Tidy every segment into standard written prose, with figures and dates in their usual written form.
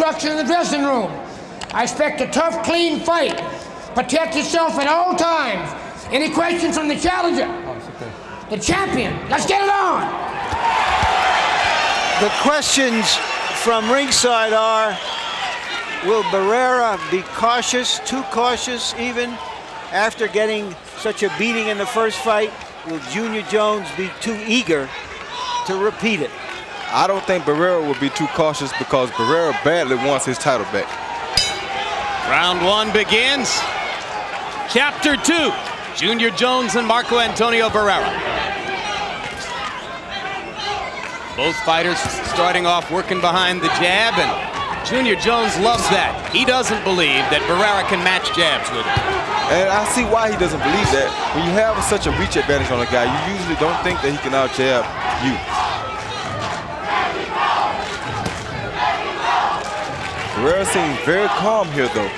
instructions in the dressing room. I expect a tough, clean fight. Protect yourself at all times. Any questions from the challenger? The champion. Let's get it on. The questions from ringside are, will Barrera be cautious, too cautious even, after getting such a beating in the first fight? Will Junior Jones be too eager to repeat it? I don't think Barrera will be too cautious because Barrera badly wants his title back. Round one begins. Chapter 2, Junior Jones and Marco Antonio Barrera. Both fighters starting off working behind the jab, and Junior Jones loves that. He doesn't believe that Barrera can match jabs with him. And I see why he doesn't believe that. When you have such a reach advantage on a guy, you usually don't think that he can out-jab you. Barrera seems very calm here, though.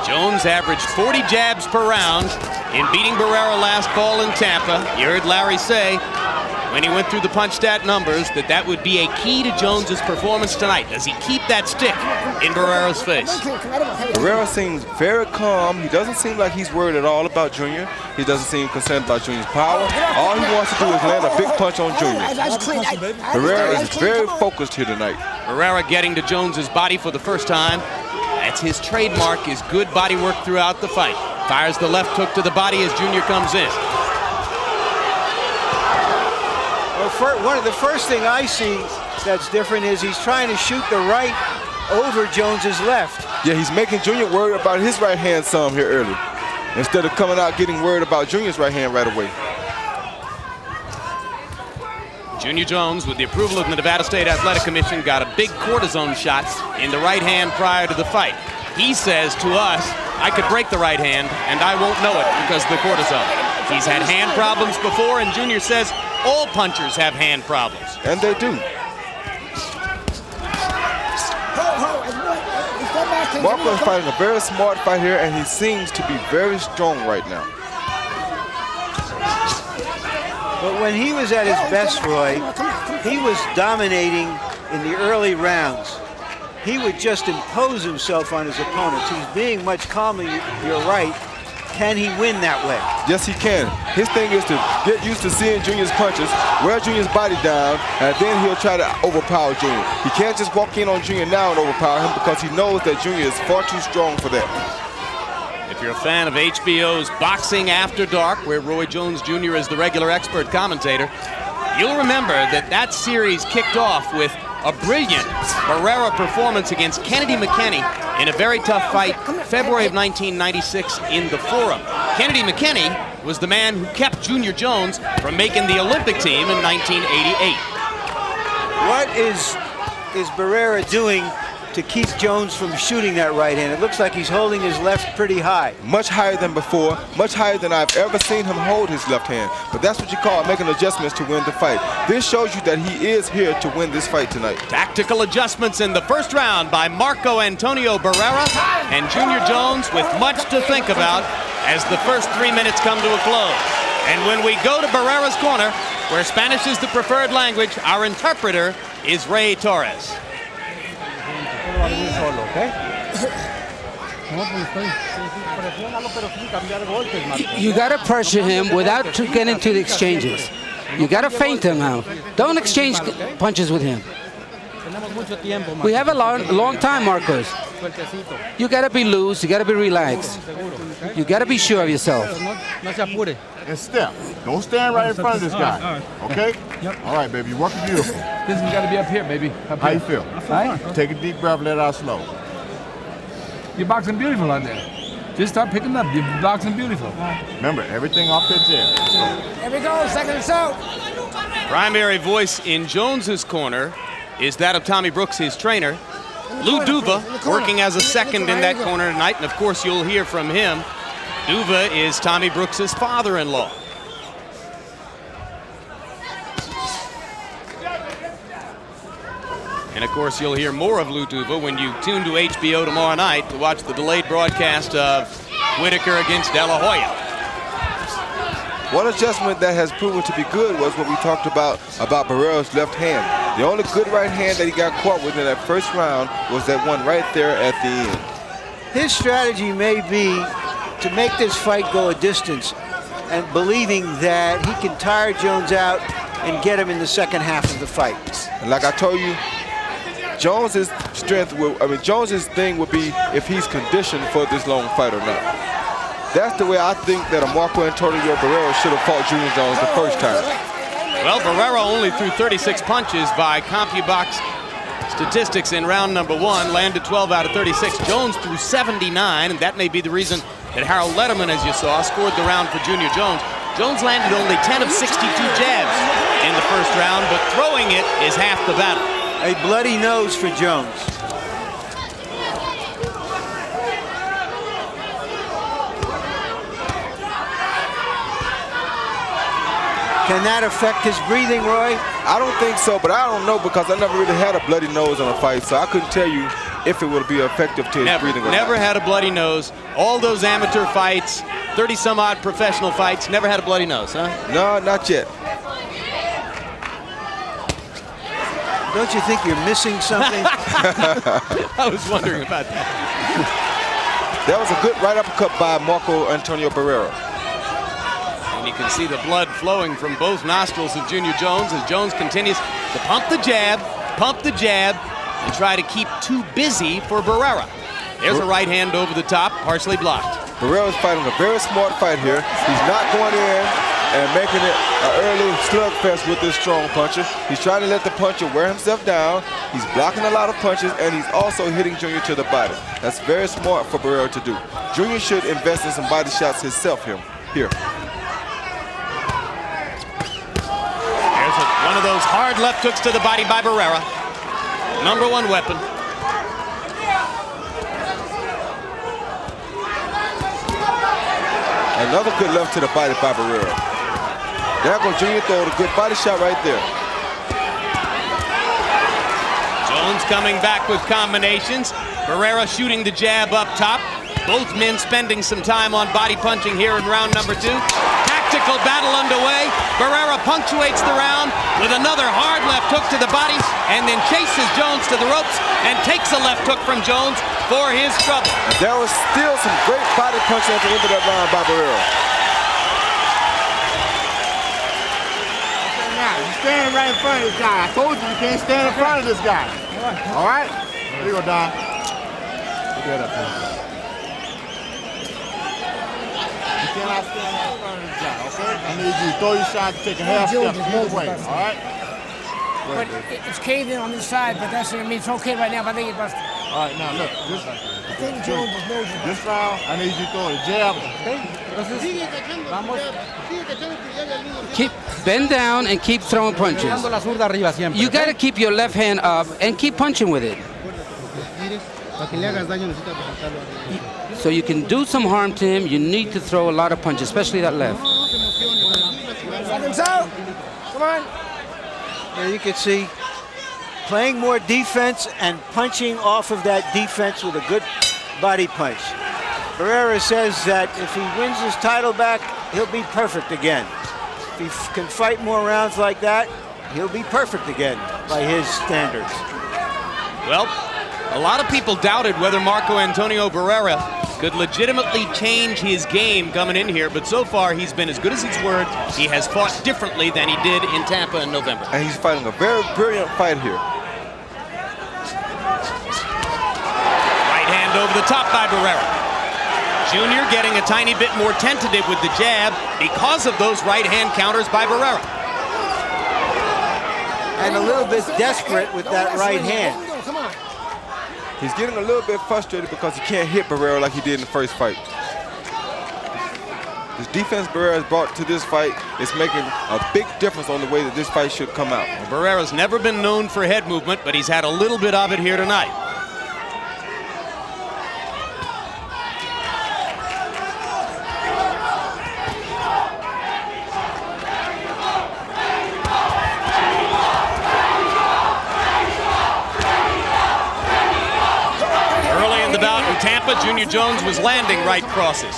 Jones averaged 40 jabs per round in beating Barrera last fall in Tampa. You heard Larry say, when he went through the punch stat numbers, that would be a key to Jones's performance tonight. Does he keep that stick in Barrera's face? Barrera seems very calm. He doesn't seem like he's worried at all about Junior. He doesn't seem concerned about Junior's power. All he wants to do is land a big punch on Junior. Barrera is very focused here tonight. Barrera getting to Jones's body for the first time. That's his trademark, is good body work throughout the fight. Fires the left hook to the body as Junior comes in. Well, the first thing I see that's different is he's trying to shoot the right over Jones's left. Yeah, he's making Junior worried about his right hand some here early, instead of coming out getting worried about Junior's right hand right away. Junior Jones, with the approval of the Nevada State Athletic Commission, got a big cortisone shot in the right hand prior to the fight. He says to us, I could break the right hand and I won't know it because of the cortisone. He's had hand problems before, and Junior says all punchers have hand problems. And they do. Marco is fighting a very smart fight here, and he seems to be very strong right now. But when he was at his best, Roy, he was dominating in the early rounds. He would just impose himself on his opponents. He's being much calmer, you're right. Can he win that way? Yes, he can. His thing is to get used to seeing Junior's punches, wear Junior's body down, and then he'll try to overpower Junior. He can't just walk in on Junior now and overpower him because he knows that Junior is far too strong for that. If you're a fan of HBO's Boxing After Dark, where Roy Jones Jr. is the regular expert commentator, you'll remember that series kicked off with a brilliant Barrera performance against Kennedy McKinney in a very tough fight, February of 1996 in the Forum. Kennedy McKinney was the man who kept Junior Jones from making the Olympic team in 1988. What is Barrera doing to keep Jones from shooting that right hand? It looks like he's holding his left pretty high. Much higher than before, much higher than I've ever seen him hold his left hand. But that's what you call making adjustments to win the fight. This shows you that he is here to win this fight tonight. Tactical adjustments in the first round by Marco Antonio Barrera, and Junior Jones with much to think about as the first 3 minutes come to a close. And when we go to Barrera's corner, where Spanish is the preferred language, our interpreter is Ray Torres. You got to pressure him without getting into the exchanges. You got to feint him out. Don't exchange punches with him. We have a long time, Marcos. You got to be loose. You got to be relaxed. You got to be sure of yourself. And step. Don't stand right in front of this guy. Okay? Yep. All right, baby. You're working beautiful. This has got to be up here, baby. Up How here. you feel? Right? Take a deep breath, let it out slow. You're boxing beautiful out there. Just start picking up. You're boxing beautiful. Remember, everything off the jab. Here we go, second assault. Primary voice in Jones's corner is that of Tommy Brooks, his trainer. Lou Duva working as a second in that corner tonight, and of course you'll hear from him. Duva is Tommy Brooks's father-in-law. And of course you'll hear more of Lou Duva when you tune to HBO tomorrow night to watch the delayed broadcast of Whitaker against De La Hoya. One adjustment that has proven to be good was what we talked about Barrera's left hand. The only good right hand that he got caught with in that first round was that one right there at the end. His strategy may be to make this fight go a distance and believing that he can tire Jones out and get him in the second half of the fight. And like I told you, Jones's Jones's thing would be if he's conditioned for this long fight or not. That's the way I think that a Marco Antonio Barrera should have fought Junior Jones the first time. Well, Barrera only threw 36 punches by CompuBox statistics in round number 1, landed 12 out of 36. Jones threw 79, and that may be the reason that Harold Letterman, as you saw, scored the round for Junior Jones. Jones landed only 10 of 62 jabs in the first round, but throwing it is half the battle. A bloody nose for Jones. Can that affect his breathing, Roy? I don't think so, but I don't know because I never really had a bloody nose in a fight, so I couldn't tell you if it would be effective to his breathing or Never not. had a bloody nose. All those amateur fights, 30-some-odd professional fights, never had a bloody nose, huh? No, not yet. Don't you think you're missing something? I was wondering about that. That was a good right uppercut by Marco Antonio Barrera. And you can see the blood flowing from both nostrils of Junior Jones as Jones continues to pump the jab, and try to keep too busy for Barrera. There's a right hand over the top, partially blocked. Barrera's fighting a very smart fight here. He's not going in and making it an early slugfest with this strong puncher. He's trying to let the puncher wear himself down. He's blocking a lot of punches, and he's also hitting Junior to the body. That's very smart for Barrera to do. Junior should invest in some body shots himself here. There's one of those hard left hooks to the body by Barrera. Number 1 weapon. Another good left to the body by Barrera. There goes Junior throwing a good body shot right there. Jones coming back with combinations. Barrera shooting the jab up top. Both men spending some time on body punching here in round number 2. Tactical battle underway. Barrera punctuates the round with another hard left hook to the body and then chases Jones to the ropes and takes a left hook from Jones for his trouble. There was still some great body punching at the end of that round by Barrera. Now, you're standing right in front of this guy. I told you you can't stand in front of this guy. All right? There you go, Don. Get up there. You cannot stand in front of this guy, okay? I need you to throw your shot and take a half step either way, all right? But it's caved in on this side, but that's, I mean, it's okay right now, but I think it's busted. All right, now look. I think Jones was nosing. This round, I need you to throw the jab. Keep bend down and keep throwing punches. You got to keep your left hand up and keep punching with it. So you can do some harm to him. You need to throw a lot of punches, especially that left. Seconds out. Come on. There you can see playing more defense and punching off of that defense with a good body punch. Barrera says that if he wins his title back, he'll be perfect again. If he can fight more rounds like that, he'll be perfect again by his standards. Well, a lot of people doubted whether Marco Antonio Barrera could legitimately change his game coming in here, but so far he's been as good as his word. He has fought differently than he did in Tampa in November. And he's fighting a very brilliant fight here. Right hand over the top by Barrera. Junior getting a tiny bit more tentative with the jab because of those right hand counters by Barrera. And a little bit desperate with that right hand. Come on. He's getting a little bit frustrated because he can't hit Barrera like he did in the first fight. This defense Barrera has brought to this fight is making a big difference on the way that this fight should come out. Well, Barrera's never been known for head movement, but he's had a little bit of it here tonight. Tampa, Junior Jones was landing right crosses.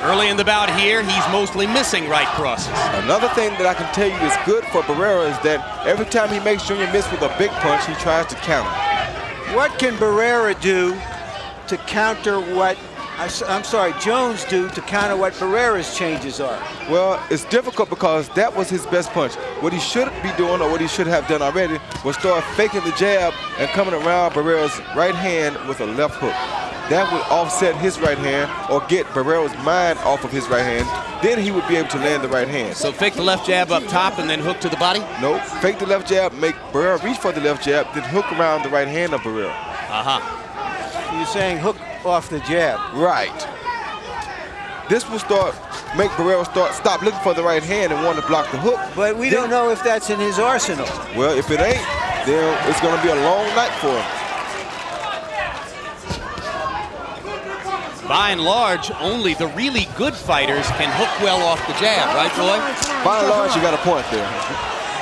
Early in the bout here, he's mostly missing right crosses. Another thing that I can tell you is good for Barrera is that every time he makes Junior miss with a big punch, he tries to counter. What can Barrera do to counter what, I'm sorry, Jones do to counter what Barrera's changes are? Well, it's difficult because that was his best punch. What he should be doing, or what he should have done already, was start faking the jab and coming around Barrera's right hand with a left hook. That would offset his right hand or get Barrera's mind off of his right hand. Then he would be able to land the right hand. So fake the left jab up top and then hook to the body? Nope. Fake the left jab, make Barrera reach for the left jab, then hook around the right hand of Barrera. You're saying hook off the jab. Right. This will make Barrera stop looking for the right hand and want to block the hook. But we don't know if that's in his arsenal. Well, if it ain't, then it's going to be a long night for him. By and large, only the really good fighters can hook well off the jab, right, Roy? By and large, you got a point there.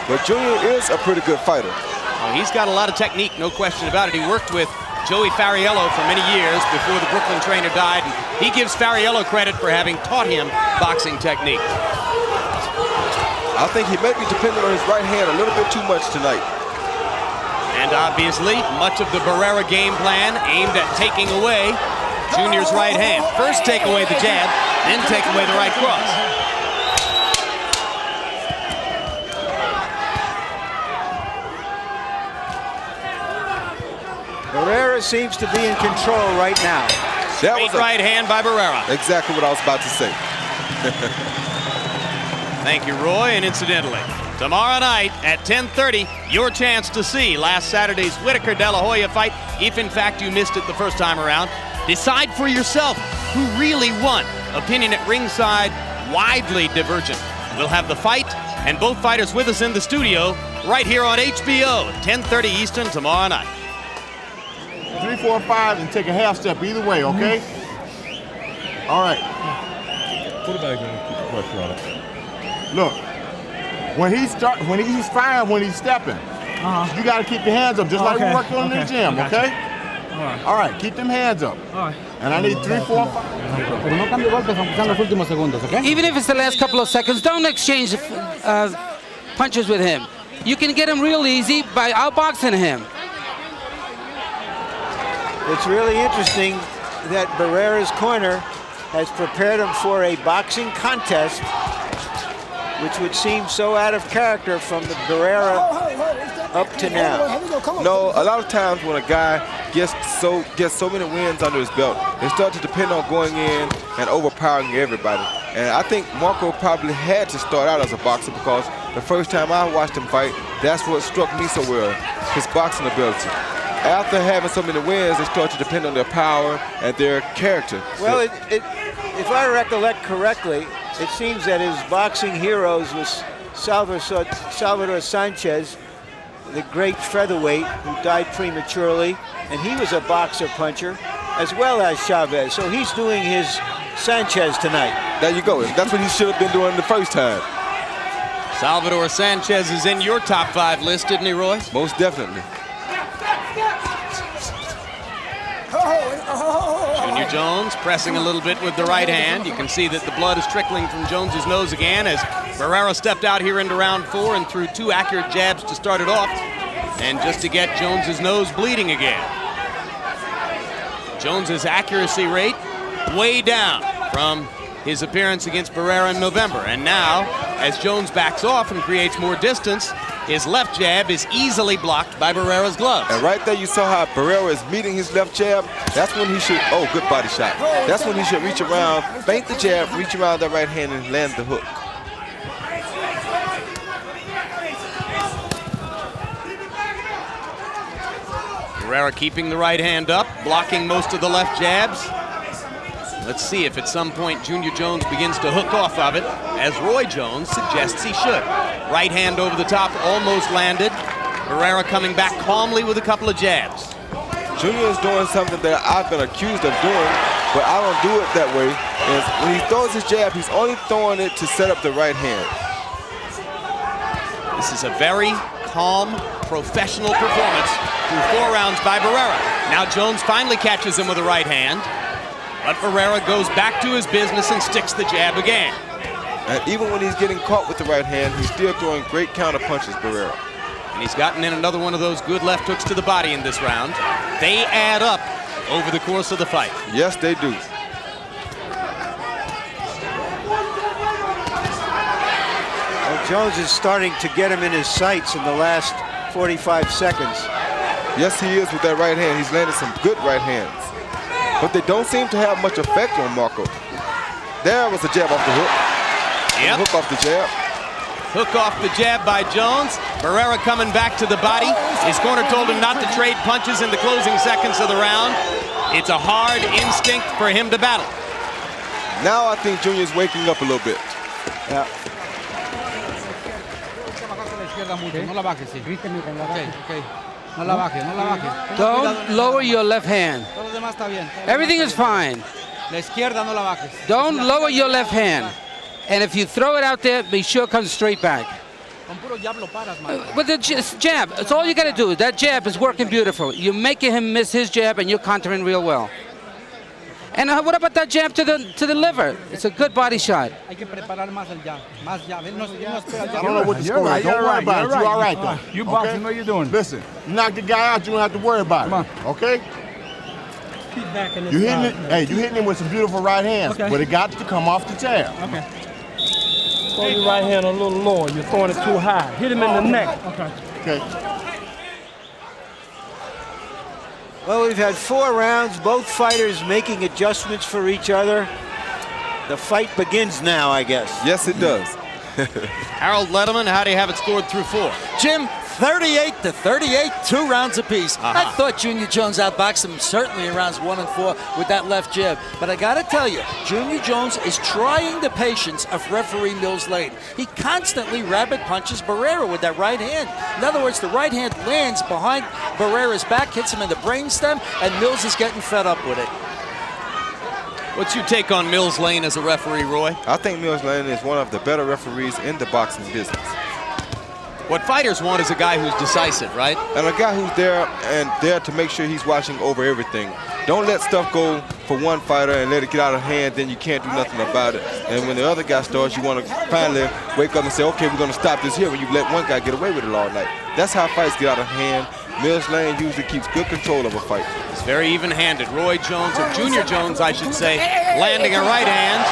But Junior is a pretty good fighter. Well, he's got a lot of technique, no question about it. He worked with Joey Fariello for many years before the Brooklyn trainer died. And he gives Fariello credit for having taught him boxing technique. I think he may be dependent on his right hand a little bit too much tonight. And obviously, much of the Barrera game plan aimed at taking away Junior's right hand. First take away the jab, then take away the right cross. Barrera seems to be in control right now. That Straight was right hand by Barrera. Exactly what I was about to say. Thank you, Roy. And incidentally, tomorrow night at 10:30, your chance to see last Saturday's Whitaker De La Hoya fight. If in fact you missed it the first time around, decide for yourself who really won. Opinion at ringside, widely divergent. We'll have the fight and both fighters with us in the studio right here on HBO, 10:30 Eastern tomorrow night. 3, 4, 5, and take a half step either way, okay? All right. Quarterback going to keep the pressure on it. Look, when he's firing, when he's stepping, you got to keep your hands up, just like we worked on in the gym, okay? All right, keep them hands up. And I need 3, 4, 5. Even if it's the last couple of seconds, don't exchange punches with him. You can get him real easy by outboxing him. It's really interesting that Barrera's corner has prepared him for a boxing contest, which would seem so out of character from the Barrera up to now. No, a lot of times when a guy gets so many wins under his belt, they start to depend on going in and overpowering everybody. And I think Marco probably had to start out as a boxer because the first time I watched him fight, that's what struck me so well, his boxing ability. After having so many wins, they start to depend on their power and their character. Well, if I recollect correctly, it seems that his boxing heroes was Salvador Sanchez, the great featherweight who died prematurely, and he was a boxer puncher, as well as Chavez. So he's doing his Sanchez tonight. There you go. That's what he should have been doing the first time. Salvador Sanchez is in your top 5 list, isn't he, Roy? Most definitely. Junior Jones pressing a little bit with the right hand. You can see that the blood is trickling from Jones's nose again as Barrera stepped out here into round 4 and threw 2 accurate jabs to start it off, and just to get Jones's nose bleeding again. Jones's accuracy rate way down from his appearance against Barrera in November. And now, as Jones backs off and creates more distance, his left jab is easily blocked by Barrera's gloves. And right there you saw how Barrera is meeting his left jab. That's when he should, oh, good body shot. That's when he should reach around, feint the jab, reach around that right hand and land the hook. Barrera keeping the right hand up, blocking most of the left jabs. Let's see if at some point Junior Jones begins to hook off of it, as Roy Jones suggests he should. Right hand over the top, almost landed. Barrera coming back calmly with a couple of jabs. Junior is doing something that I've been accused of doing, but I don't do it that way. Is when he throws his jab, he's only throwing it to set up the right hand. This is a very calm, professional performance through 4 rounds by Barrera. Now Jones finally catches him with a right hand. But Barrera goes back to his business and sticks the jab again. And even when he's getting caught with the right hand, he's still throwing great counter punches, Barrera. And he's gotten in another one of those good left hooks to the body in this round. They add up over the course of the fight. Yes, they do. Well, Jones is starting to get him in his sights in the last 45 seconds. Yes, he is with that right hand. He's landed some good right hands. But they don't seem to have much effect on Marco. There was a jab off the hook. Yep. Hook off the jab. Hook off the jab by Jones. Barrera coming back to the body. His corner told him not to trade punches in the closing seconds of the round. It's a hard instinct for him to battle. Now I think Junior's waking up a little bit. Yeah. Don't lower your left hand. Everything is fine. Don't lower your left hand. And if you throw it out there, be sure it comes straight back. With the jab, it's all you got to do. That jab is working beautiful. You're making him miss his jab, and you're countering real well. And what about that jab to the liver? It's a good body shot. I don't know what the score is. Don't worry about it. You're all right, though. You boxing, what you doing? Listen, you knock the guy out, you don't have to worry about it. Okay? You hitting it. Hey, you hitting him with some beautiful right hands, but it got to come off the jab. Okay. Throw your right hand a little lower. You're throwing it too high. Hit him in the neck. Okay. Well, we've had 4 rounds, both fighters making adjustments for each other. The fight begins now, I guess. Yes, it does. Harold Letterman, how do you have it scored through 4? Jim, 38-38, 2 rounds apiece. I thought Junior Jones outboxed him certainly in rounds 1 and 4 with that left jab. But I got to tell you, Junior Jones is trying the patience of referee Mills Lane. He constantly rabbit punches Barrera with that right hand. In other words, the right hand lands behind Barrera's back, hits him in the brainstem, and Mills is getting fed up with it. What's your take on Mills Lane as a referee, Roy? I think Mills Lane is one of the better referees in the boxing business. What fighters want is a guy who's decisive, right? And a guy who's there to make sure he's watching over everything. Don't let stuff go for one fighter and let it get out of hand, then you can't do nothing about it. And when the other guy starts, you want to finally wake up and say, okay, we're going to stop this here when you let one guy get away with it all night. That's how fights get out of hand. Mills Lane usually keeps good control of a fight. He's very even-handed. Roy Jones, or Junior Jones, I should say, landing a right hand.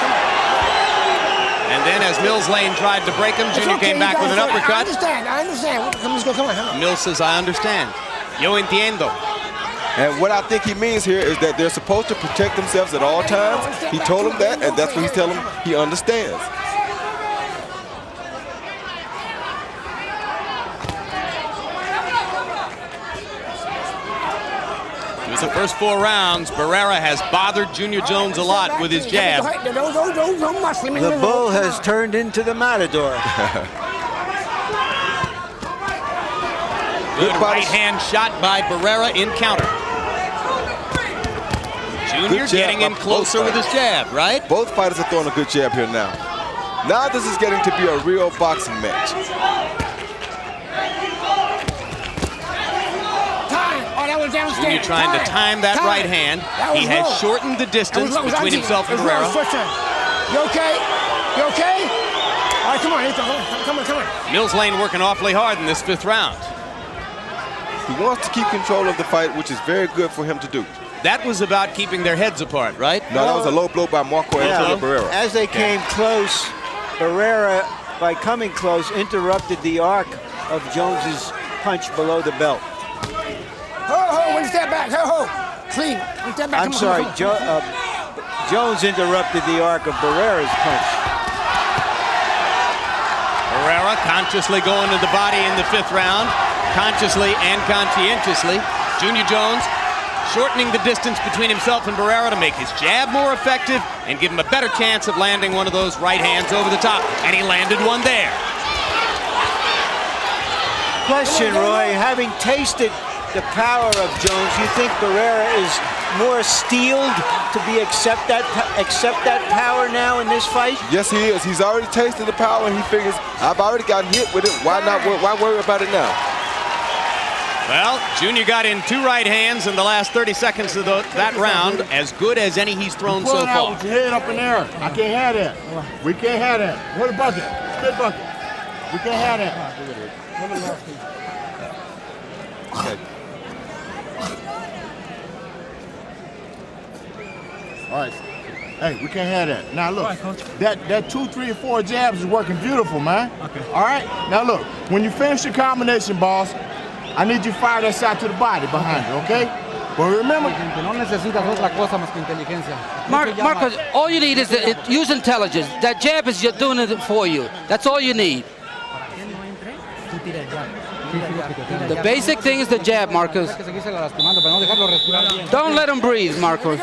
And then as Mills Lane tried to break him, Junior came back with an uppercut. I understand. Come on. Mills says, I understand. Yo entiendo. And what I think he means here is that they're supposed to protect themselves at all times. He told him that, and that's what he's telling him he understands. Through the first 4 rounds, Barrera has bothered Junior Jones a lot with his jab. The bull has turned into the matador. Good right hand shot by Barrera in counter. Junior getting in closer with his jab, right? Both fighters are throwing a good jab here now. Now this is getting to be a real boxing match. Junior trying to time that right hand. He has shortened the distance between himself and Barrera. You okay? You okay? All right, come on. Mills Lane working awfully hard in this 5th round. He wants to keep control of the fight, which is very good for him to do. That was about keeping their heads apart, right? No, that was a low blow by Marco Antonio Barrera. As they came close, Barrera, by coming close, interrupted the arc of Jones's punch below the belt. One step back. Clean. One step back. I'm sorry, Jones interrupted the arc of Barrera's punch. Barrera consciously going to the body in the 5th round, consciously and conscientiously. Junior Jones shortening the distance between himself and Barrera to make his jab more effective and give him a better chance of landing one of those right hands over the top. And he landed one there. Question, Roy, having tasted the power of Jones, you think Barrera is more steeled to accept that power now in this fight? Yes, he is. He's already tasted the power, and he figures, I've already gotten hit with it. Why worry about it now? Well, Junior got in 2 right hands in the last 30 seconds of that round, as good as any he's thrown so far. Out with your head up in the air. I can't have that. We can't have that. Where the bucket? Spit bucket. We can't have that. Okay. All right. Hey, we can't have that. Now look, that 2, 3, and 4 jabs is working beautiful, man. Okay. All right. Now look, when you finish your combination, boss, I need you to fire that shot to the body behind you, okay? But remember, Marcos, all you need is use intelligence. That jab is just doing it for you. That's all you need. The basic thing is the jab, Marcos. Don't let him breathe, Marcos.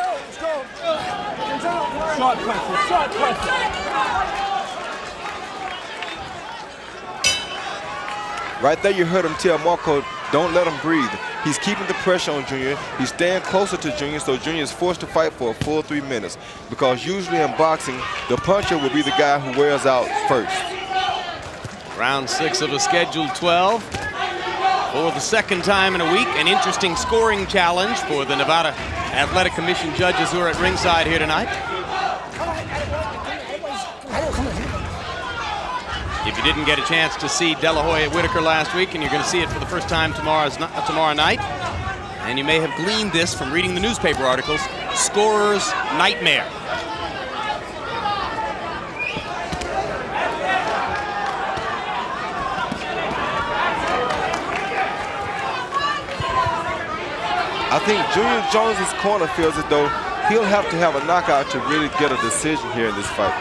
Short pressure, short pressure. Right there, you heard him tell Marco, don't let him breathe. He's keeping the pressure on Junior. He's staying closer to Junior, so Junior is forced to fight for a full 3 minutes. Because usually in boxing, the puncher will be the guy who wears out first. Round 6 of a scheduled 12. For the second time in a week, an interesting scoring challenge for the Nevada Athletic Commission judges who are at ringside here tonight. If you didn't get a chance to see De La Hoya Whitaker last week, and you're going to see it for the first time tomorrow night, and you may have gleaned this from reading the newspaper articles, scorer's nightmare. I think Junior Jones's corner feels as though he'll have to have a knockout to really get a decision here in this fight.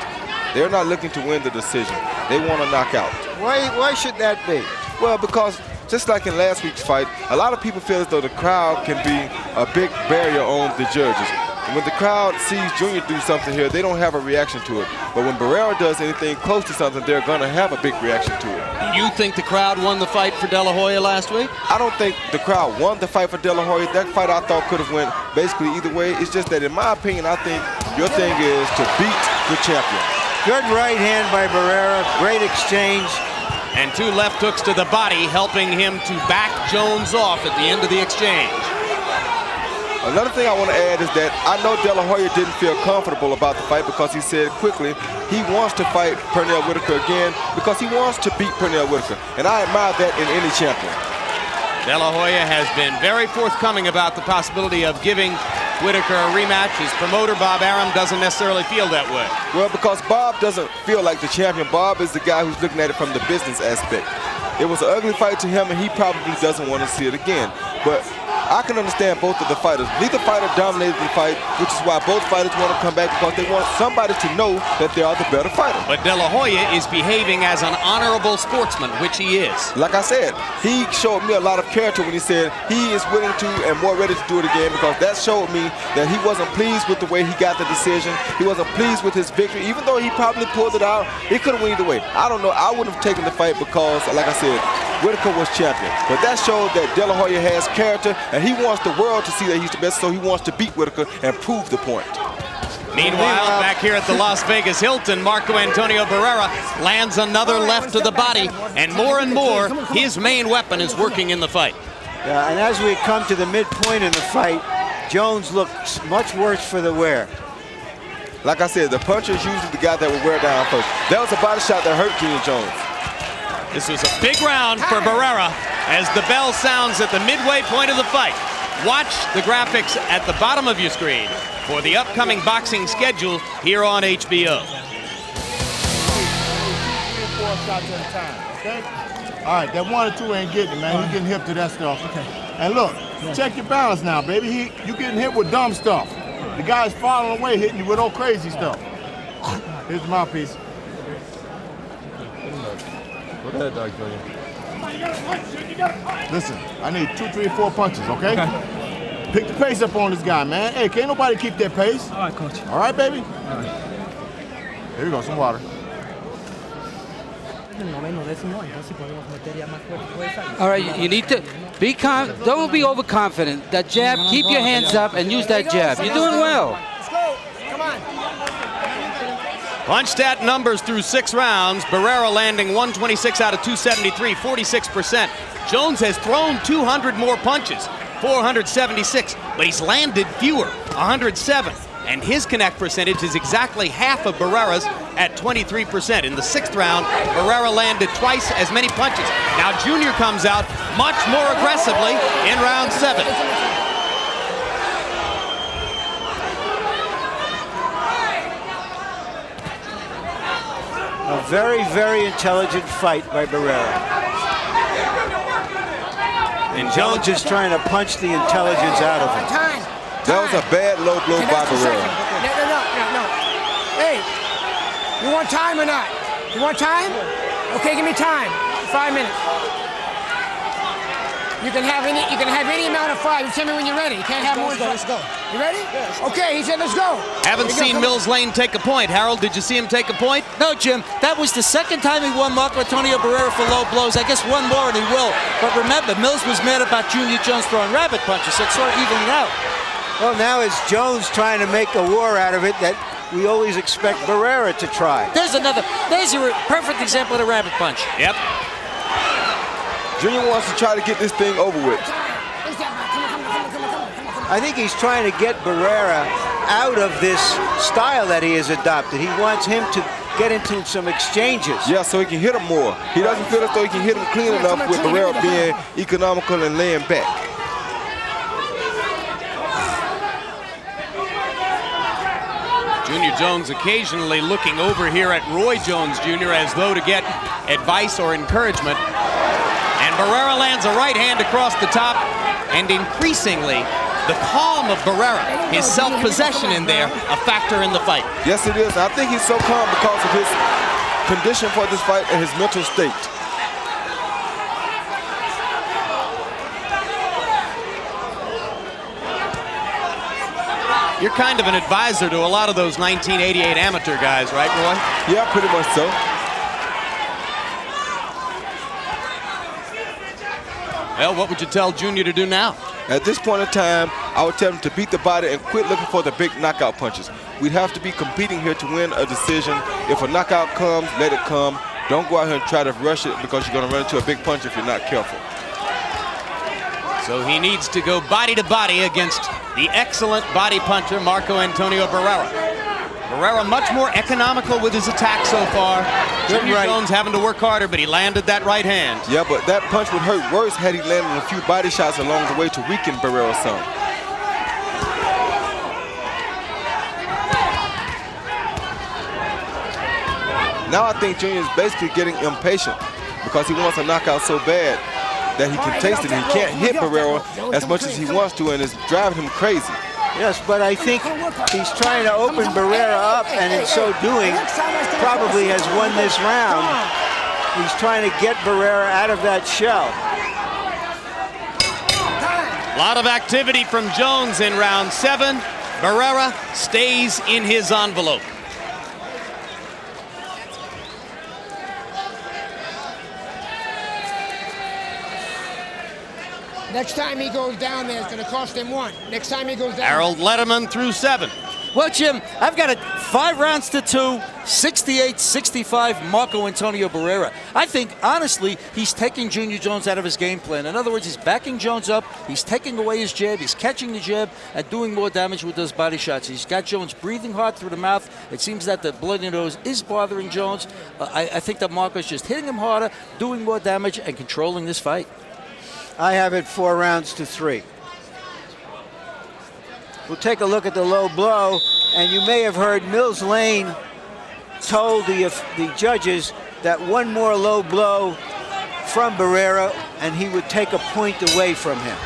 They're not looking to win the decision. They want a knockout. Why should that be? Well, because just like in last week's fight, a lot of people feel as though the crowd can be a big barrier on the judges. And when the crowd sees Junior do something here, they don't have a reaction to it. But when Barrera does anything close to something, they're going to have a big reaction to it. You think the crowd won the fight for De La Hoya last week? I don't think the crowd won the fight for De La Hoya. That fight I thought could have went basically either way. It's just that in my opinion, I think your thing is to beat the champion. Good right hand by Barrera. Great exchange. And 2 left hooks to the body, helping him to back Jones off at the end of the exchange. Another thing I want to add is that I know De La Hoya didn't feel comfortable about the fight because he said quickly he wants to fight Pernell Whitaker again because he wants to beat Pernell Whitaker. And I admire that in any champion. De La Hoya has been very forthcoming about the possibility of giving Whitaker a rematch. His promoter, Bob Arum, doesn't necessarily feel that way. Well, because Bob doesn't feel like the champion. Bob is the guy who's looking at it from the business aspect. It was an ugly fight to him, and he probably doesn't want to see it again. But I can understand both of the fighters. Neither fighter dominated the fight, which is why both fighters want to come back because they want somebody to know that they are the better fighter. But De La Hoya is behaving as an honorable sportsman, which he is. Like I said, he showed me a lot of character when he said he is willing to and more ready to do it again because that showed me that he wasn't pleased with the way he got the decision. He wasn't pleased with his victory. Even though he probably pulled it out, he could have went either way. I don't know. I wouldn't have taken the fight because, like I said, Whitaker was champion. But that showed that De La Hoya has character, and he wants the world to see that he's the best, so he wants to beat Whitaker and prove the point. Meanwhile, back here at the Las Vegas Hilton, Marco Antonio Barrera lands another left to the body, and more, his main weapon is working in the fight. Yeah, and as we come to the midpoint in the fight, Jones looks much worse for the wear. Like I said, the puncher is usually the guy that will wear down first. That was a body shot that hurt Junior Jones. This was a big round for Barrera as the bell sounds at the midway point of the fight. Watch the graphics at the bottom of your screen for the upcoming boxing schedule here on HBO. 4 shots at a time, okay? All right, that 1 or 2 ain't getting it, man. He's getting hip to that stuff. Okay. And look, check your balance now, baby. You getting hit with dumb stuff. The guy's falling away, hitting you with all crazy stuff. Here's the mouthpiece. Go ahead, Dog Junior. Listen, I need 2, 3, 4 punches, okay? Pick the pace up on this guy, man. Hey, can't nobody keep that pace. All right, coach. All right, baby? All right. Here we go, some water. All right, you need to be calm. Don't be overconfident. That jab, keep your hands up and use that jab. You're doing well. Let's go. Come on. Punch stat numbers through 6 rounds. Barrera landing 126 out of 273, 46%. Jones has thrown 200 more punches, 476, but he's landed fewer, 107. And his connect percentage is exactly half of Barrera's at 23%. In the 6th round, Barrera landed twice as many punches. Now Junior comes out much more aggressively in round 7. A very, very intelligent fight by Barrera. And Jones is trying to punch the intelligence out of him. That was a bad low blow by Barrera. No. Hey, you want time or not? You want time? Okay, give me time. 5 minutes. You can have any amount of 5. You tell me when you're ready. You can't have more than 5. Let's go. You ready? Okay, he said let's go. Haven't seen Mills Lane take a point. Harold, did you see him take a point? No, Jim. That was the 2nd time he won Marco Antonio Barrera for low blows. I guess one more and he will. But remember, Mills was mad about Junior Jones throwing rabbit punches. So it's sort of evening out. Well, now it's Jones trying to make a war out of it that we always expect Barrera to try. There's a perfect example of the rabbit punch. Yep. Junior wants to try to get this thing over with. I think he's trying to get Barrera out of this style that he has adopted. He wants him to get into some exchanges. Yeah, so he can hit him more. He doesn't feel as though he can hit him clean enough with Barrera being economical and laying back. Junior Jones occasionally looking over here at Roy Jones Jr. as though to get advice or encouragement. And Barrera lands a right hand across the top, and increasingly, the calm of Barrera, his self-possession in there, a factor in the fight. Yes, it is. I think he's so calm because of his condition for this fight and his mental state. You're kind of an advisor to a lot of those 1988 amateur guys, right, Roy? Yeah, pretty much so. Well, what would you tell Junior to do now? At this point in time, I would tell him to beat the body and quit looking for the big knockout punches. We'd have to be competing here to win a decision. If a knockout comes, let it come. Don't go out here and try to rush it because you're going to run into a big punch if you're not careful. So he needs to go body to body against the excellent body puncher, Marco Antonio Barrera. Barrera much more economical with his attack so far. Junior Jones having to work harder, but he landed that right hand. Yeah, but that punch would hurt worse had he landed a few body shots along the way to weaken Barrera some. Now I think Junior is basically getting impatient because he wants a knockout so bad that he can taste it. He can't hit Barrera as much as he wants to, and it's driving him crazy. Yes, but I think he's trying to open Barrera up, and in so doing, probably has won this round. He's trying to get Barrera out of that shell. A lot of activity from Jones in round 7. Barrera stays in his envelope. Next time he goes down there, it's going to cost him 1. Next time he goes down. Harold Letterman through 7. Well, Jim, I've got it 5 rounds to 2, 68-65, Marco Antonio Barrera. I think, honestly, he's taking Junior Jones out of his game plan. In other words, he's backing Jones up, he's taking away his jab, he's catching the jab, and doing more damage with those body shots. He's got Jones breathing hard through the mouth. It seems that the bloody nose is bothering Jones. I think that Marco's just hitting him harder, doing more damage, and controlling this fight. I have it 4 rounds to 3. We'll take a look at the low blow, and you may have heard Mills Lane told the judges that one more low blow from Barrera and he would take a point away from him.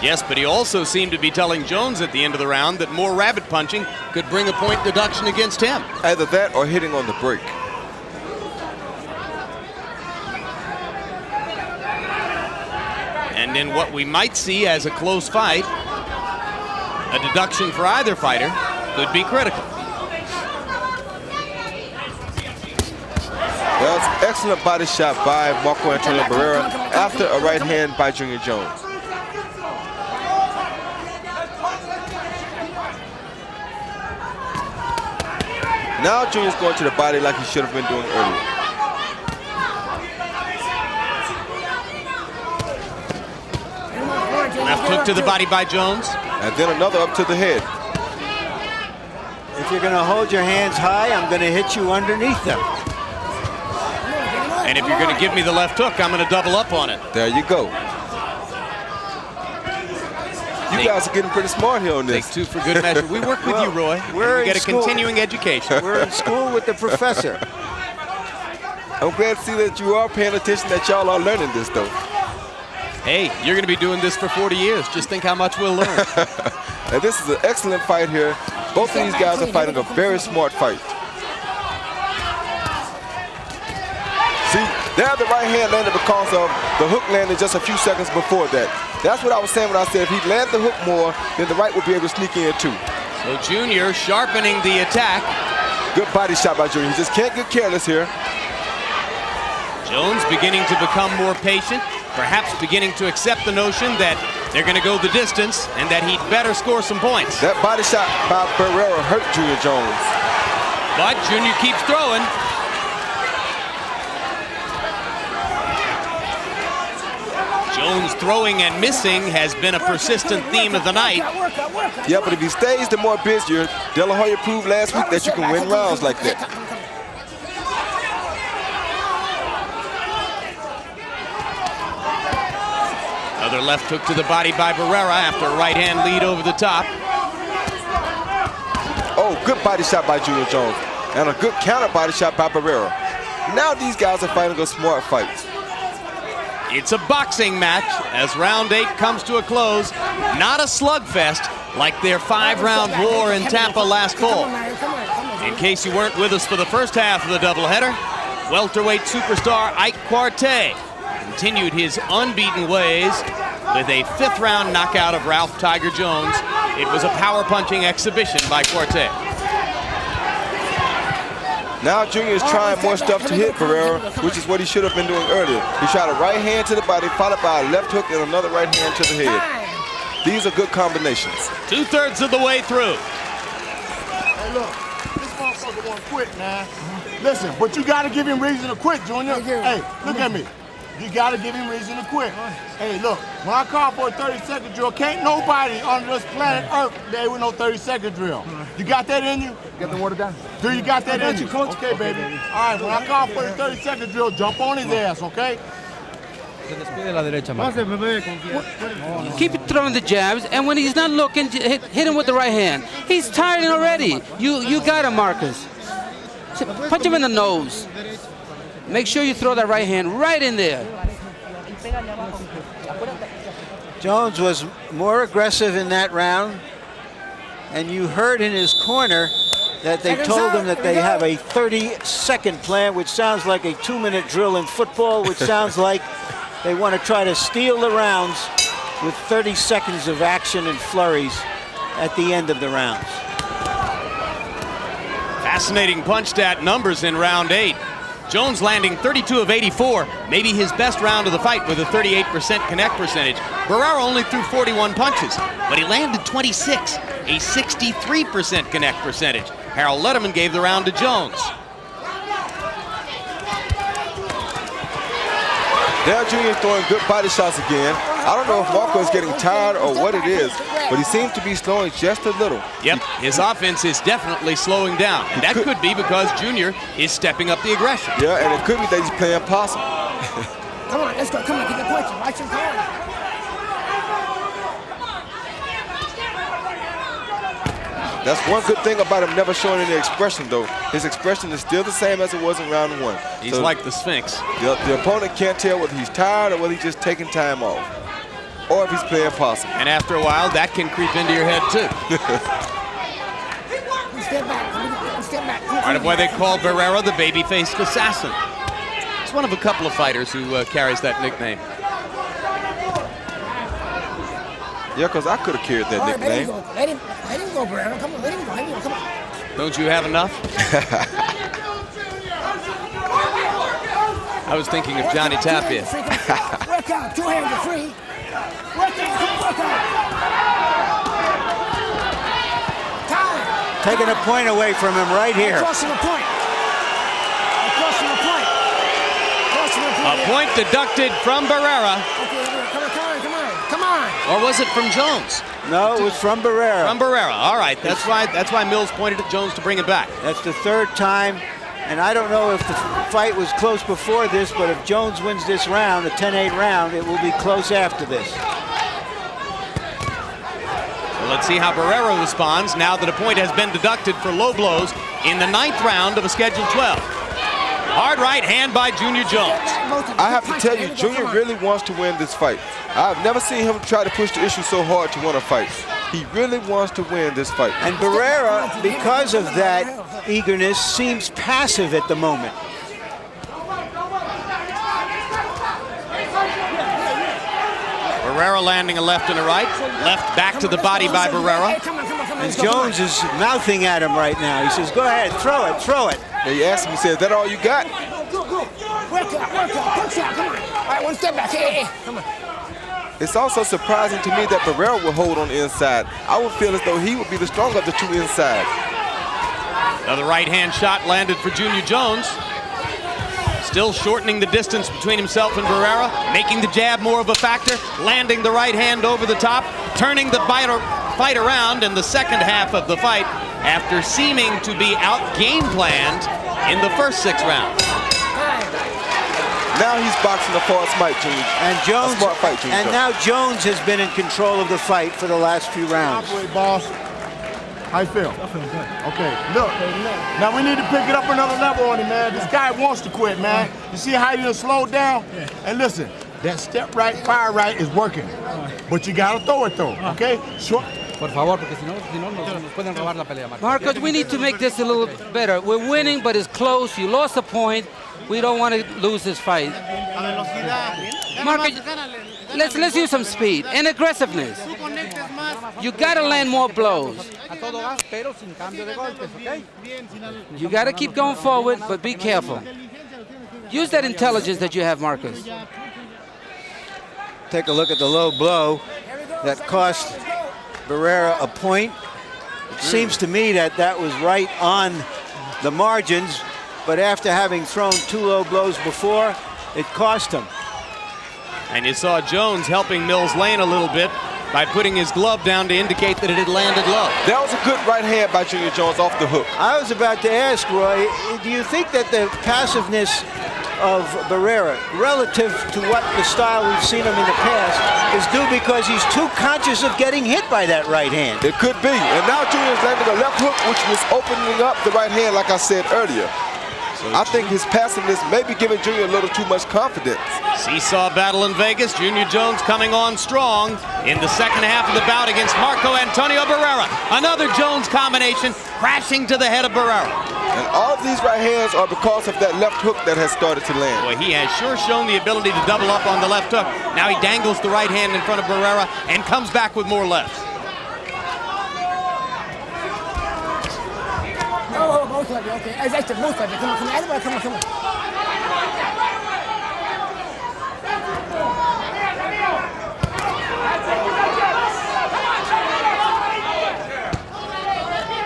Yes, but he also seemed to be telling Jones at the end of the round that more rabbit punching could bring a point deduction against him. Either that or hitting on the break. And in what we might see as a close fight, a deduction for either fighter could be critical. Well, it's an excellent body shot by Marco Antonio Barrera after a right hand by Junior Jones. Now Junior's going to the body like he should have been doing earlier. Left hook to the body by Jones. And then another up to the head. If you're going to hold your hands high, I'm going to hit you underneath them. And if you're going to give me the left hook, I'm going to double up on it. There you go. You guys are getting pretty smart here on this. Take two for good measure. We work with you, Roy. We're we get in a school. continuing education. We're in school with the professor. I'm glad to see that you are paying attention, that y'all are learning this, though. Hey, you're going to be doing this for 40 years. Just think how much we'll learn. And this is an excellent fight here. Both of these guys are fighting a very smart fight. See, there the right hand landed because of the hook landed just a few seconds before that. That's what I was saying when I said if he'd land the hook more, then the right would be able to sneak in too. So Junior sharpening the attack. Good body shot by Junior. He just can't get careless here. Jones beginning to become more patient, perhaps beginning to accept the notion that they're going to go the distance and that he'd better score some points. That body shot by Barrera hurt Junior Jones. But Junior keeps throwing. Jones throwing and missing has been a persistent theme of the night. Yeah, but if he stays the more busier, De La Hoya proved last week that you can win rounds like that. Another left hook to the body by Barrera after a right hand lead over the top. Oh, good body shot by Junior Jones. And a good counter body shot by Barrera. Now these guys are fighting a smart fight. It's a boxing match as round 8 comes to a close. Not a slugfest like their 5-round war in Tampa last fall. In case you weren't with us for the first half of the doubleheader, welterweight superstar Ike Quartey continued his unbeaten ways with a 5th-round knockout of Ralph Tiger Jones. It was a power-punching exhibition by Quartey. Now Junior is trying more stuff to hit Barrera, which is what he should have been doing earlier. He shot a right hand to the body, followed by a left hook and another right hand to the head. These are good combinations. 2/3 of the way through. Hey, look, this motherfucker won't quit, man. Listen, but you got to give him reason to quit, Junior. Hey, look at me. You got to give him reason to quit. Hey, look, when I call for a 30-second drill, can't nobody on this planet Earth there with no 30-second drill. You got that in you? Get the water down. Do you got that in you? Okay, baby. All right, when I call for the 30-second drill, jump on his ass, okay? Keep throwing the jabs, and when he's not looking, hit him with the right hand. He's tired already. You got him, Marcus. Punch him in the nose. Make sure you throw that right hand right in there. Jones was more aggressive in that round, and you heard in his corner that they told him that they have a 30-second plan, which sounds like a 2-minute drill in football, which sounds like they want to try to steal the rounds with 30 seconds of action and flurries at the end of the rounds. Fascinating punch stat numbers in round 8. Jones landing 32 of 84, maybe his best round of the fight with a 38% connect percentage. Barrera only threw 41 punches, but he landed 26, a 63% connect percentage. Harold Letterman gave the round to Jones. Now Junior throwing good body shots again. I don't know if Marco is getting tired or what it is, but he seems to be slowing just a little. Yep, his offense is definitely slowing down, and that could be because Junior is stepping up the aggression. Yeah, and it could be that he's playing possum. Come on, let's go. Come on, get the punch. Watch him come. That's one good thing about him never showing any expression, though. His expression is still the same as it was in round 1. He's like the Sphinx. The opponent can't tell whether he's tired or whether he's just taking time off, or if he's playing possum. And after a while, that can creep into your head, too. Step back. Step back. Part of why they call Barrera the baby-faced assassin. He's one of a couple of fighters who carries that nickname. Yeah, because I could have carried that nickname. Let him go, Barrera. Come on, let him go. Come on. Don't you have enough? I was thinking of Johnny Tapia. Work out. 2 hands are free. Work out. Come on, work out. Taking a point away from him right here. Crossing a point. Crossing a point. Crossing a point. A point deducted from Barrera. Okay, come on. Or was it from Jones? No, it was from Barrera. From Barrera. All right. That's why Mills pointed at Jones to bring it back. That's the third time. And I don't know if the fight was close before this, but if Jones wins this round, the 10-8 round, it will be close after this. So let's see how Barrera responds now that a point has been deducted for low blows in the 9th round of a scheduled 12. Hard right hand by Junior Jones. I have to tell you, Junior really wants to win this fight. I've never seen him try to push the issue so hard to win a fight. He really wants to win this fight. And Barrera, because of that eagerness, seems passive at the moment. Barrera landing a left and a right. Left back to the body by Barrera. And Jones is mouthing at him right now. He says, go ahead, throw it, throw it. And he asked him, he said, is that all you got? Work out, punch out, come on. All right, one step back, hey, come on. It's also surprising to me that Barrera will hold on the inside. I would feel as though he would be the stronger of the two inside. Another right-hand shot landed for Junior Jones. Still shortening the distance between himself and Barrera, making the jab more of a factor, landing the right hand over the top, turning the fight around in the second half of the fight after seeming to be out-game planned in the first 6 rounds. Now he's boxing the false might, Junior. And Jones, a smart fight, Junior. and now Jones has been in control of the fight for the last few rounds. Boss. How you feel? I feel good. Okay, look. Now we need to pick it up another level on him, man. This guy wants to quit, man. You see how you slowed down? Yeah. And listen, that step right, fire right is working. But you gotta throw it though, okay? Short. Por favor, porque si no nos pueden robar la pelea, Marcos. Marcos, we need to make this a little better. We're winning, but it's close. You lost a point. We don't want to lose this fight. Marcos, let's use some speed and aggressiveness. You gotta land more blows. You gotta keep going forward, but be careful. Use that intelligence that you have, Marcus. Take a look at the low blow that cost Barrera a point. It seems to me that that was right on the margins, but after having thrown 2 low blows before, it cost him. And you saw Jones helping Mills lane a little bit by putting his glove down to indicate that it had landed low. That was a good right hand by Junior Jones off the hook. I was about to ask, Roy, do you think that the passiveness of Barrera relative to what the style we've seen him in the past is due because he's too conscious of getting hit by that right hand? It could be. And now Junior's landing a left hook, which was opening up the right hand, like I said earlier. I think his passiveness may be giving Junior a little too much confidence. Seesaw battle in Vegas. Junior Jones coming on strong in the second half of the bout against Marco Antonio Barrera. Another Jones combination crashing to the head of Barrera. And all of these right hands are because of that left hook that has started to land. Boy, he has sure shown the ability to double up on the left hook. Now he dangles the right hand in front of Barrera and comes back with more lefts. Oh, both of you, okay. That's both of you. Come on, everybody, come on.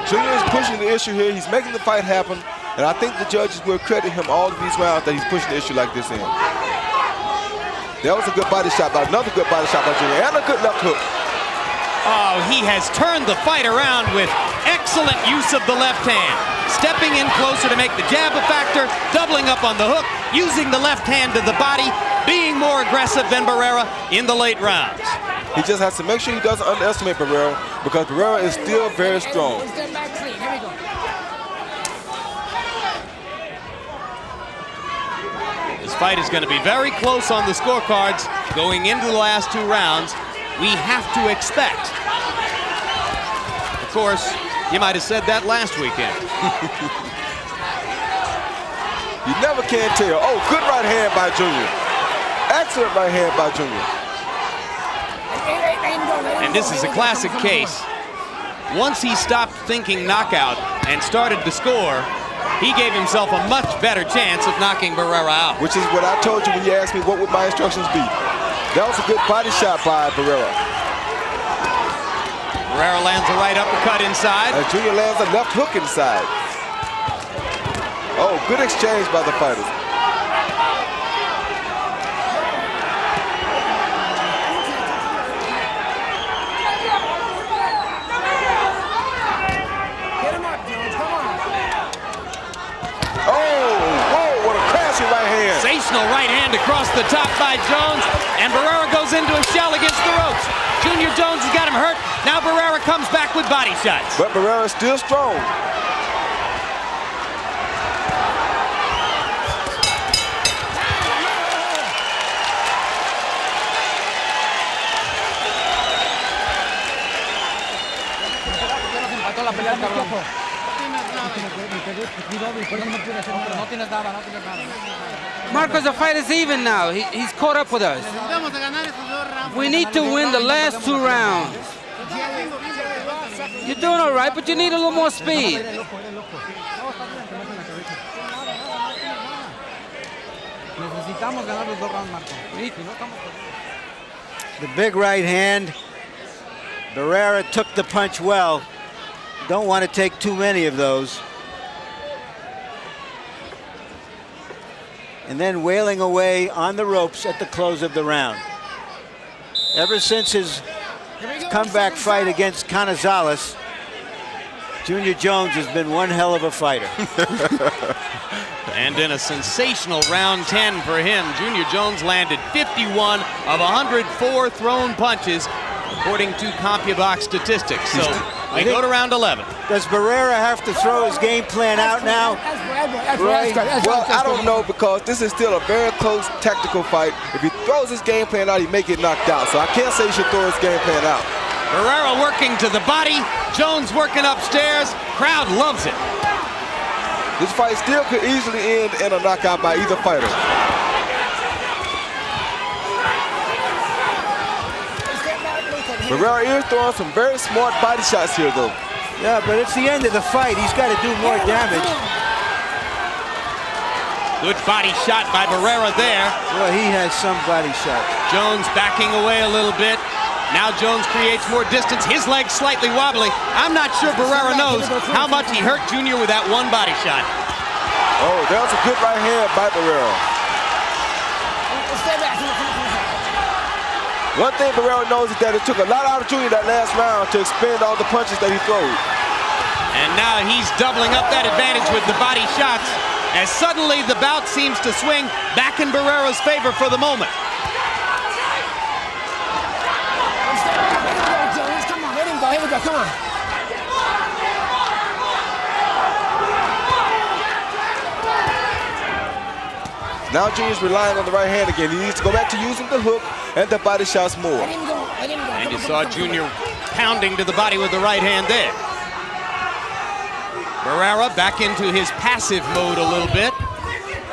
Junior is pushing the issue here. He's making the fight happen. And I think the judges will credit him all of these rounds that he's pushing the issue like this in. That was a good body shot, but another good body shot by Junior. And a good left hook. Oh, he has turned the fight around with excellent use of the left hand. Stepping in closer to make the jab a factor, doubling up on the hook, using the left hand to the body, being more aggressive than Barrera in the late rounds. He just has to make sure he doesn't underestimate Barrera because Barrera is still very strong. This fight is going to be very close on the scorecards going into the last 2 rounds. We have to expect. Of course, you might have said that last weekend. You never can tell. Oh, good right hand by Junior. Excellent right hand by Junior. And this is a classic case. Once he stopped thinking knockout and started to score, he gave himself a much better chance of knocking Barrera out. Which is what I told you when you asked me what would my instructions be. That was a good body shot by Barrera. Barrera lands a right uppercut inside. And Junior lands a left hook inside. Oh, good exchange by the fighters. Sensational right hand across the top by Jones, and Barrera goes into a shell against the ropes. Junior Jones has got him hurt. Now Barrera comes back with body shots. But Barrera's still strong. Marcos, the fight is even now. He's caught up with us. We need to win the last 2 rounds. You're doing all right, but you need a little more speed. The big right hand. Barrera took the punch well. Don't want to take too many of those. And then wailing away on the ropes at the close of the round. Ever since his comeback fight against Canizales, Junior Jones has been one hell of a fighter. And in a sensational round 10 for him, Junior Jones landed 51 of 104 thrown punches, according to CompuBox statistics. So we go to round 11. Does Barrera have to throw his game plan out now? Right. Well, I don't know, because this is still a very close tactical fight. If he throws his game plan out, he may get knocked out. So I can't say he should throw his game plan out. Barrera working to the body. Jones working upstairs. Crowd loves it. This fight still could easily end in a knockout by either fighter. Barrera is throwing some very smart body shots here, though. Yeah, but it's the end of the fight. He's got to do more damage. Good body shot by Barrera there. Well, he has some body shots. Jones backing away a little bit. Now Jones creates more distance. His leg's slightly wobbly. I'm not sure Barrera knows how much he hurt Junior with that one body shot. Oh, that was a good right hand by Barrera. One thing Barrera knows is that it took a lot out of Junior that last round to expend all the punches that he threw. And now he's doubling up that advantage with the body shots, as suddenly the bout seems to swing back in Barrera's favor for the moment. Come on, let him go. Here we go. Come on. Now Junior's relying on the right hand again. He needs to go back to using the hook and the body shots more. Let him go. Let him go. And you saw Junior pounding to the body with the right hand there. Barrera back into his passive mode a little bit.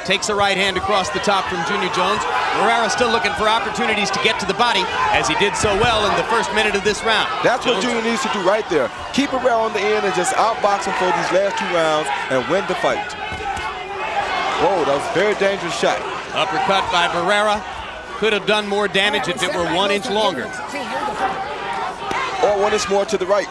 Takes a right hand across the top from Junior Jones. Barrera still looking for opportunities to get to the body, as he did so well in the first minute of this round. That's what Junior needs to do right there. Keep Barrera on the end and just outbox him for these last 2 rounds and win the fight. Whoa, that was a very dangerous shot. Uppercut by Barrera. Could have done more damage if it were 1 inch longer. Or 1 inch more to the right.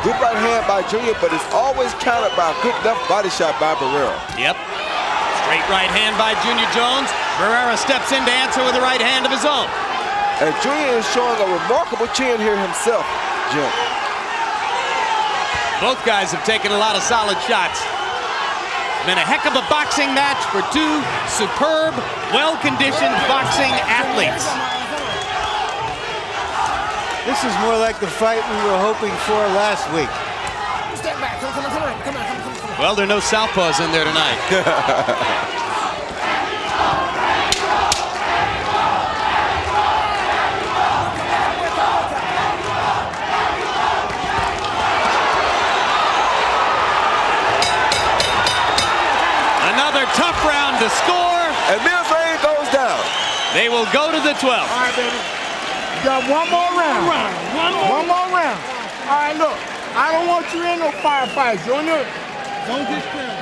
Good right hand by Junior, but it's always countered by a good left body shot by Barrera. Yep. Straight right hand by Junior Jones. Barrera steps in to answer with a right hand of his own. And Junior is showing a remarkable chin here himself, Jim. Both guys have taken a lot of solid shots. Been a heck of a boxing match for 2 superb, well-conditioned boxing athletes. This is more like the fight we were hoping for last week. Step back. Come on. Well, there are no southpaws in there tonight. Another tough round to score. And Mills Reign goes down. They will go to the 12th. All right, baby. You got one more round. One more round. All right, look. I don't want you in no firefight, Junior. Don't get scared.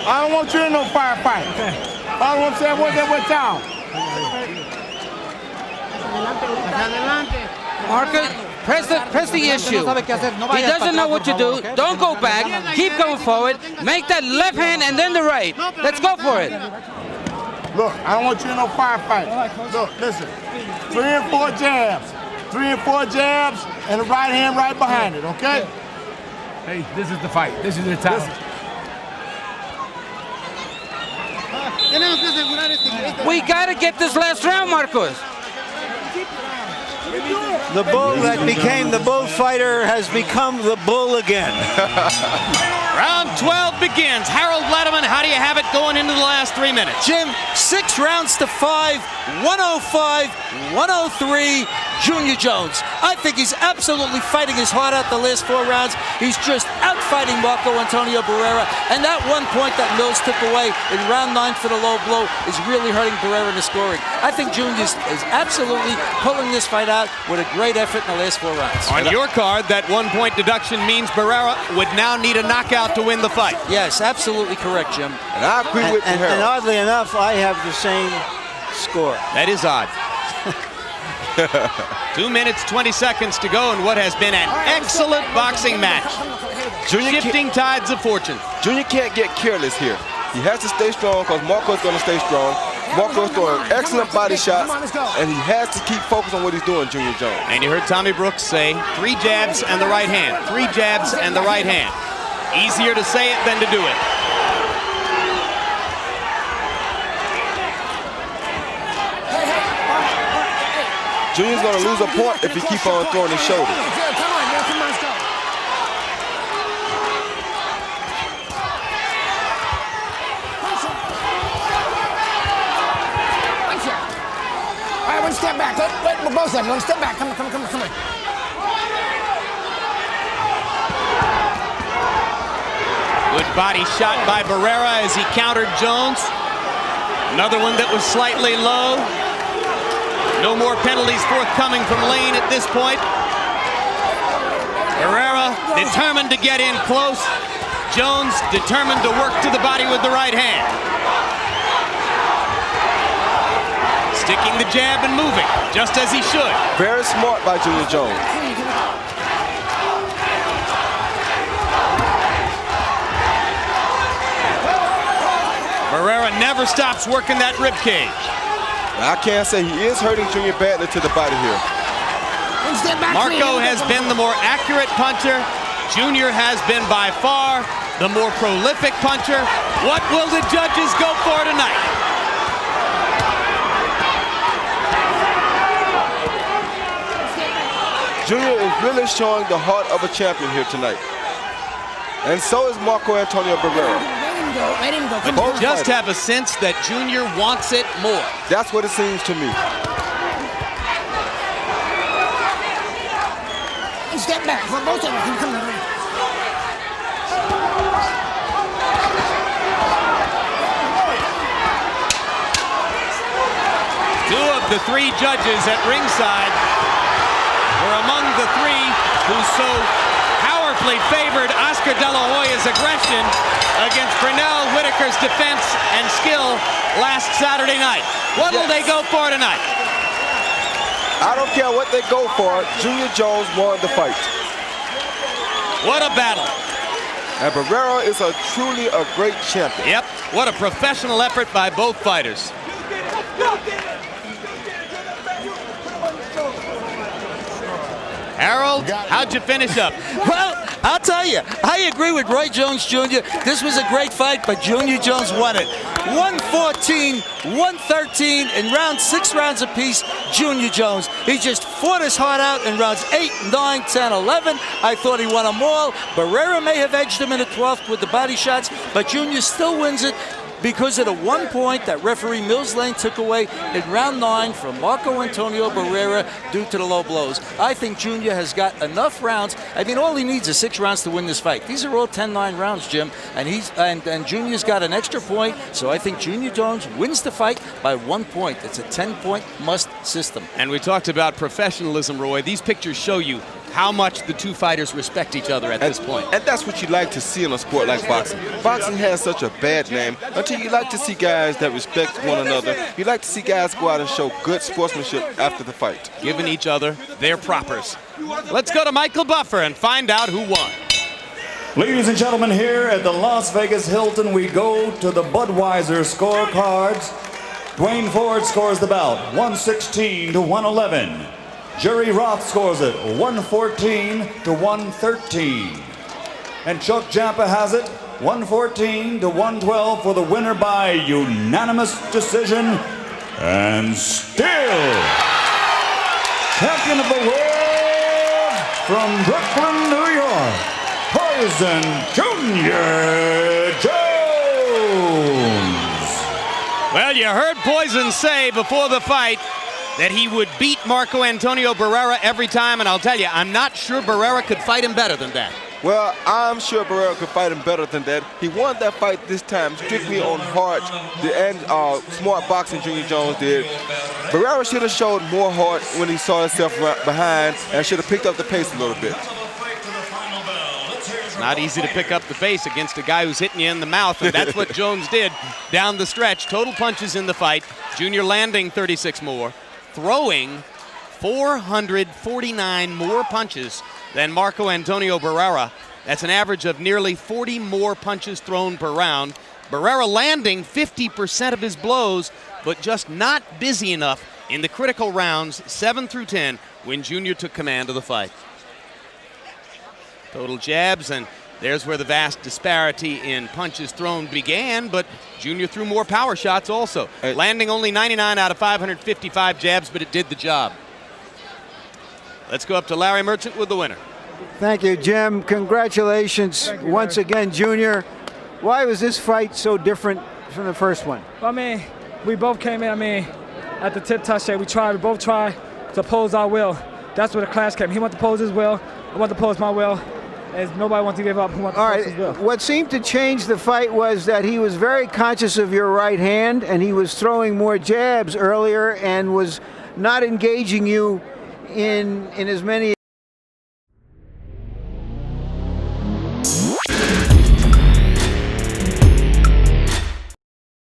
I don't want you in no firefight. Okay. I don't want to say what y'all. Marcus, press the issue. He doesn't know what to do. Don't go back. Keep going forward. Make that left hand and then the right. Let's go for it. Look, I don't want you in no firefight. Look, listen. 3 and 4 jabs. 3 and 4 jabs, and the right hand right behind it, okay? Hey, this is the fight. This is the time. We got to get this last round, Marcos. The bull that became the bullfighter has become the bull again. Round 12 begins. Harold Letterman, how do you have it going into the last 3 minutes? Jim, 6 rounds to 5, 105, 103, Junior Jones. I think he's absolutely fighting his heart out the last 4 rounds. He's just out-fighting Marco Antonio Barrera. And that 1 point that Mills took away in round 9 for the low blow is really hurting Barrera in the scoring. I think Junior is absolutely pulling this fight out with a great effort in the last 4 rounds. On your card, that 1 point deduction means Barrera would now need a knockout to win the fight. Yes, absolutely correct, Jim. And I agree with you, Harold. And oddly enough, I have the same score. That is odd. 2 minutes, 20 seconds to go in what has been an excellent boxing match. Shifting tides of fortune. Junior can't get careless here. He has to stay strong because Marco's going to stay strong. Marco's throwing excellent body shots, and he has to keep focused on what he's doing, Junior Jones. And you heard Tommy Brooks say 3 jabs and the right hand. 3 jabs and the right hand. Easier to say it than to do it. Junior's going to lose a point if he keeps on throwing his shoulder. Come on, let's go. All right, 1 step back. Let both of them. 1 step back. Come on. Good body shot by Barrera as he countered Jones. Another one that was slightly low. No more penalties forthcoming from Lane at this point. Barrera determined to get in close. Jones determined to work to the body with the right hand. Sticking the jab and moving, just as he should. Very smart by Junior Jones. Barrera never stops working that rib cage. I can't say he is hurting Junior badly to the body here. Marco has been the more accurate puncher. Junior has been by far the more prolific puncher. What will the judges go for tonight? Junior is really showing the heart of a champion here tonight. And so is Marco Antonio Barrera. Let him go. But you just have a sense that Junior wants it more. That's what it seems to me. Step back. For both of them. Come on. Two of the 3 judges at ringside were among the 3 who so powerfully favored Oscar De La Hoya's aggression against Pernell Whitaker's defense and skill last Saturday night. What will they go for tonight? I don't care what they go for. Junior Jones won the fight. What a battle. And Barrera is truly a great champion. Yep, what a professional effort by both fighters. Harold, how'd you finish up? Well, I'll tell you, I agree with Roy Jones Jr. This was a great fight, but Junior Jones won it. 114, 113 in round 6 rounds apiece, Junior Jones. He just fought his heart out in rounds 8, 9, 10, 11. I thought he won them all. Barrera may have edged him in the 12th with the body shots, but Junior still wins it because of the 1 point that referee Mills Lane took away in round 9 from Marco Antonio Barrera due to the low blows. I think Junior has got enough rounds. I mean, all he needs is 6 rounds to win this fight. These are all 10-9 rounds, Jim, and Junior's got an extra point, so I think Junior Jones wins the fight by 1 point. It's a 10-point must system. And we talked about professionalism, Roy. These pictures show you how much the two fighters respect each other at this point. And that's what you like to see in a sport like boxing. Boxing has such a bad name until you like to see guys that respect one another. You like to see guys go out and show good sportsmanship after the fight. Giving each other their propers. Let's go to Michael Buffer and find out who won. Ladies and gentlemen, here at the Las Vegas Hilton, we go to the Budweiser scorecards. Dwayne Ford scores the bout 116 to 111. Jerry Roth scores it 114 to 113. And Chuck Jampa has it 114 to 112 for the winner by unanimous decision. And still, champion of the world from Brooklyn, New York, Poison Junior Jones. Well, you heard Poison say before the fight that he would beat Marco Antonio Barrera every time, and I'll tell you, I'm not sure Barrera could fight him better than that. Well, I'm sure Barrera could fight him better than that. He won that fight this time strictly on heart and smart boxing. Junior Jones did. Barrera should have showed more heart when he saw himself behind and should have picked up the pace a little bit. It's not easy to pick up the pace against a guy who's hitting you in the mouth, and that's what Jones did down the stretch. Total punches in the fight. Junior landing 36 more, throwing 449 more punches than Marco Antonio Barrera. That's an average of nearly 40 more punches thrown per round. Barrera landing 50% of his blows, but just not busy enough in the critical rounds 7 through 10 when Junior took command of the fight. Total jabs, and there's where the vast disparity in punches thrown began, but Junior threw more power shots also. Landing only 99 out of 555 jabs, but it did the job. Let's go up to Larry Merchant with the winner. Thank you, Jim. Congratulations once again, Junior. Why was this fight so different from the first one? I mean, we both came in, at the tip touch there. We both tried to oppose our will. That's where the clash came. He wanted to oppose his will. I want to oppose my will. As nobody wants to give up. Who wants to oppose his will. What seemed to change the fight was that he was very conscious of your right hand, and he was throwing more jabs earlier and was not engaging you in as many